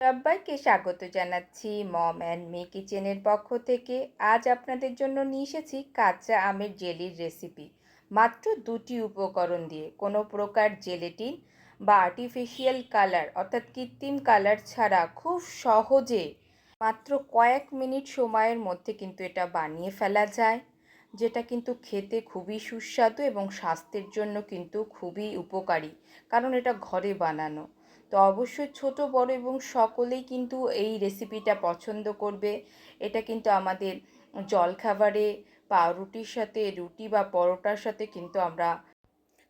সবাইকে স্বাগত জানাচ্ছি মম অ্যান্ড মি কিচেনের পক্ষ থেকে। আজ আপনাদের জন্য নিয়ে এসেছি কাঁচা আমের জেলির রেসিপি। মাত্র 2টি উপকরণ দিয়ে, কোনো প্রকার জেলেটিন বা আর্টিফিশিয়াল কালার অর্থাৎ কৃত্রিম কালার ছাড়া খুব সহজে মাত্র কয়েক মিনিট সময়ের মধ্যে কিন্তু এটা বানিয়ে ফেলা যায়, যেটা কিন্তু খেতে খুবই সুস্বাদু এবং স্বাস্থ্যের জন্য কিন্তু খুবই উপকারী, কারণ এটা ঘরে বানানো। তো অবশ্যই ছোট বড় এবং সকলেই কিন্তু এই রেসিপিটা পছন্দ করবে। এটা কিন্তু আমাদের জলখাবারে, পাউরুটির সাথে, রুটি বা পরোটার সাথে কিন্তু আমরা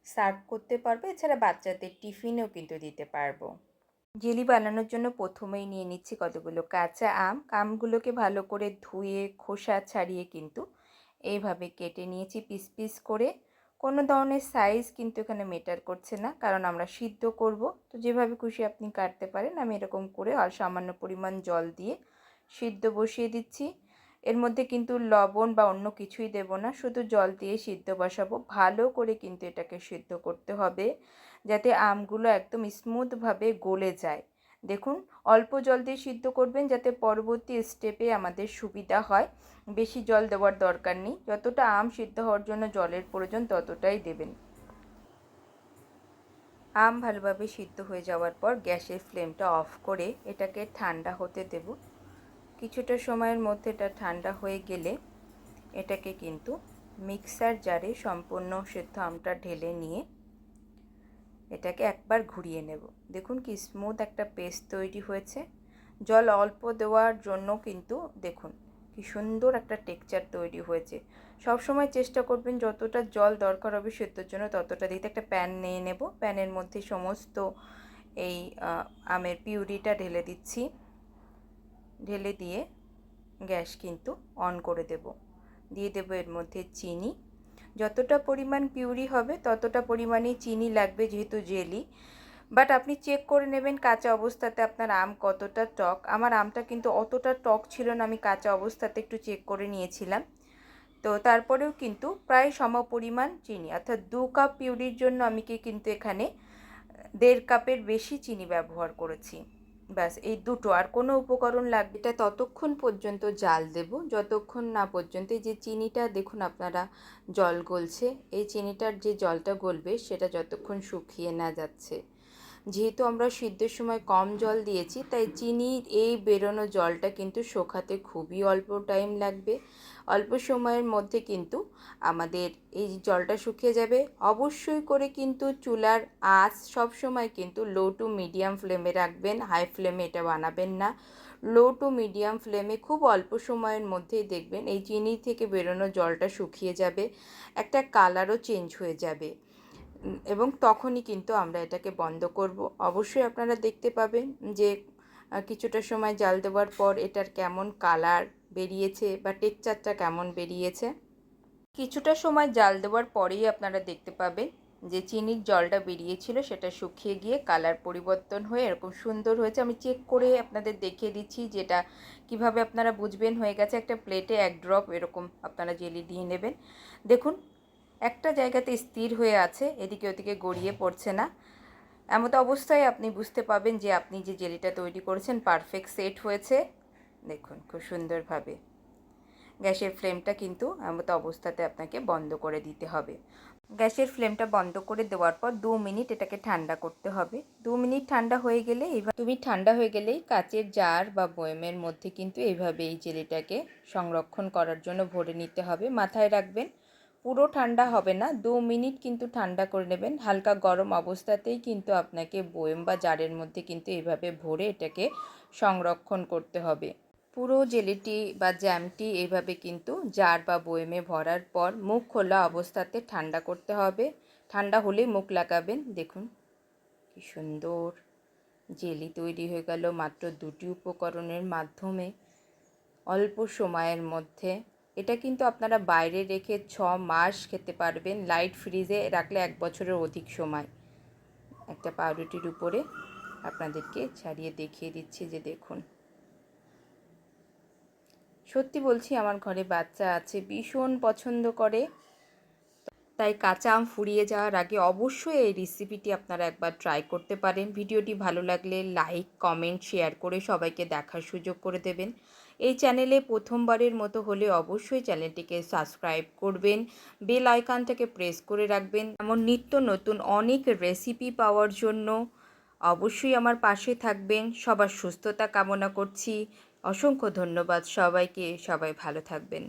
সার্ভ করতে পারবো। এছাড়া বাচ্চাদের টিফিনেও কিন্তু দিতে পারবো। জেলি বানানোর জন্য প্রথমেই নিয়ে নিচ্ছি কতগুলো কাঁচা আম। আমগুলোকে ভালো করে ধুয়ে খোসা ছাড়িয়ে কিন্তু এইভাবে কেটে নিয়েছি পিস পিস করে। কোনো ধরনের সাইজ কিন্তু এখানে ম্যাটার করছে না, কারণ আমরা সিদ্ধ করব। তো যেভাবে খুশি আপনি কাটতে পারেন। আমি এরকম করে আর সামান্য পরিমাণ জল দিয়ে সিদ্ধ বসিয়ে দিচ্ছি। এর মধ্যে কিন্তু লবণ বা অন্য কিছুই দেব না, শুধু জল দিয়ে সিদ্ধ বসাবো। ভালো করে কিন্তু এটাকে সিদ্ধ করতে হবে, যাতে আমগুলো একদম স্মুথভাবে গলে যায়। দেখুন, অল্প জল দিয়ে সিদ্ধ করবেন, যাতে পরবর্তী স্টেপে আমাদের সুবিধা হয়। বেশি জল দেওয়ার দরকার নেই, যতটা আম সিদ্ধ হওয়ার জন্য জলের প্রয়োজন ততটাই দেবেন। আম ভালোভাবে সিদ্ধ হয়ে যাওয়ার পর গ্যাসের ফ্লেমটা অফ করে এটাকে ঠান্ডা হতে দেব। কিছুটা সময়ের মধ্যে এটা ঠান্ডা হয়ে গেলে এটাকে কিন্তু মিক্সার জারে সম্পূর্ণ সিদ্ধ আমটা ঢেলে নিয়ে এটাকে একবার ঘুরিয়ে নেব। দেখুন কি স্মুথ একটা পেস্ট তৈরি হয়েছে। জল অল্প দেওয়ার জন্য কিন্তু দেখুন কি সুন্দর একটা টেক্সচার তৈরি হয়েছে। সব সময় চেষ্টা করবেন যতটা জল দরকার হবে সেদ্ধর জন্য ততটা দিতে। একটা প্যান নিয়ে নেব, প্যানের মধ্যে সমস্ত এই আমের পিউরিটা ঢেলে দিচ্ছি। ঢেলে দিয়ে গ্যাস কিন্তু অন করে দেব। দিয়ে দেব এর মধ্যে চিনি। যতটা পরিমাণ পিউরি হবে ততটা পরিমাণেই চিনি লাগবে, যেহেতু জেলি। বাট আপনি চেক করে নেবেন কাঁচা অবস্থাতে আপনার আম কতটা টক। আমার আমটা কিন্তু অতটা টক ছিল না, আমি কাঁচা অবস্থাতে একটু চেক করে নিয়েছিলাম। তো তারপরেও কিন্তু প্রায় সম পরিমাণ চিনি, অর্থাৎ 2 কাপ পিউরির জন্য আমি কিন্তু এখানে 1.5 কাপের বেশি চিনি ব্যবহার করেছি। ব্যাস এই দুটো, আর কোনো উপকরণ লাগবে। এটা ততক্ষণ পর্যন্ত জাল দেব যতক্ষণ না পর্যন্ত যে চিনিটা, দেখুন আপনারা জল গলছে, এই চিনিটার যে জলটা গলবে সেটা যতক্ষণ শুকিয়ে না যাচ্ছে। যেহেতু আমরা সিদ্ধের সময় কম জল দিয়েছি, তাই চিনির এই বেরোনো জলটা কিন্তু শোকাতে খুবই অল্প টাইম লাগবে। অল্প সময়ের মধ্যে কিন্তু আমাদের এই জলটা শুকিয়ে যাবে। অবশ্যই করে কিন্তু চুলার আঁচ সবসময় কিন্তু লো টু মিডিয়াম ফ্লেমে রাখবেন, হাই ফ্লেমে এটা বানাবেন না। লো টু মিডিয়াম ফ্লেমে খুব অল্প সময়ের মধ্যেই দেখবেন এই চিনি থেকে বেরোনো জলটা শুকিয়ে যাবে, একটা কালারও চেঞ্জ হয়ে যাবে, এবং তখনই কিন্তু আমরা এটাকে বন্ধ করব। অবশ্যই আপনারা দেখতে পাবেন যে কিছুটা সময় জাল দেওয়ার পর এটার কেমন কালার বেরিয়েছে বা টেক্সচারটা কেমন বেরিয়েছে। কিছুটা সময় জাল দেওয়ার পরেই আপনারা দেখতে পাবেন যে চিনির জলটা বেরিয়েছিল সেটা শুকিয়ে গিয়ে কালার পরিবর্তন হয়ে এরকম সুন্দর হয়েছে। আমি চেক করে আপনাদের দেখিয়ে দিচ্ছি যেটা কিভাবে আপনারা বুঝবেন হয়ে গেছে। একটা প্লেটে 1 ড্রপ এরকম আপনারা জেলি দিয়ে নেবেন। দেখুন একটা জায়গাতে স্থির হয়ে আছে, এদিকে ওদিকে গড়িয়ে পড়ছে না। এমতো অবস্থায় আপনি বুঝতে পাবেন যে আপনি যে জেলিটা তৈরি করেছেন পারফেক্ট সেট হয়েছে। দেখুন খুব সুন্দরভাবে। গ্যাসের ফ্লেমটা কিন্তু এমতো অবস্থাতে আপনাকে বন্ধ করে দিতে হবে। গ্যাসের ফ্লেমটা বন্ধ করে দেওয়ার পর 2 মিনিট এটাকে ঠান্ডা করতে হবে। 2 মিনিট ঠান্ডা হয়ে গেলে ঠান্ডা হয়ে গেলেই কাচের জার বা বয়মের মধ্যে কিন্তু এইভাবে এই জেলিটাকে সংরক্ষণ করার জন্য ভরে নিতে হবে। মাথায় রাখবেন পুরো ঠান্ডা হবে না, 2 মিনিট কিন্তু ঠান্ডা করে নেবেন। হালকা গরম অবস্থাতেই কিন্তু আপনাকে বয়ম বা জারের মধ্যে কিন্তু এইভাবে ভরে এটাকে সংরক্ষণ করতে হবে। পুরো জেলিটি বা জ্যামটি এইভাবে কিন্তু জার বা বয়মে ভরার পর মুখ খোলা অবস্থাতে ঠান্ডা করতে হবে। ঠান্ডা হলেই মুখ লাগাবেন। দেখুন কি সুন্দর জেলি তৈরি হয়ে গেল মাত্র 2টি উপকরণের মাধ্যমে অল্প সময়ের মধ্যে। এটা কিন্তু আপনারা বাইরে রেখে 6 মাস খেতে পারবেন, লাইট ফ্রিজে রাখলে 1 বছরের অধিক সময়। একটা পাউরুটির উপরে আপনাদেরকে ছাড়িয়ে দেখিয়ে দিচ্ছি যে দেখুন, সত্যি বলছি আমার ঘরে বাচ্চা আছে, ভীষণ পছন্দ করে। তাই কাঁচা আম ফুরিয়ে যাওয়ার আগে অবশ্যই এই রেসিপিটি আপনারা একবার ট্রাই করতে পারেন। ভিডিওটি ভালো লাগলে লাইক, কমেন্ট, শেয়ার করে সবাইকে দেখার সুযোগ করে দেবেন। এই চ্যানেলে প্রথমবারের মতো হলে অবশ্যই চ্যানেলটিকে সাবস্ক্রাইব করবেন, বেল আইকনটাকে প্রেস করে রাখবেন। এমন নিত্য নতুন অনেক রেসিপি পাওয়ার জন্য অবশ্যই আমার পাশে থাকবেন। সবার সুস্থতা কামনা করছি। অসংখ্য ধন্যবাদ সবাইকে। সবাই ভালো থাকবেন।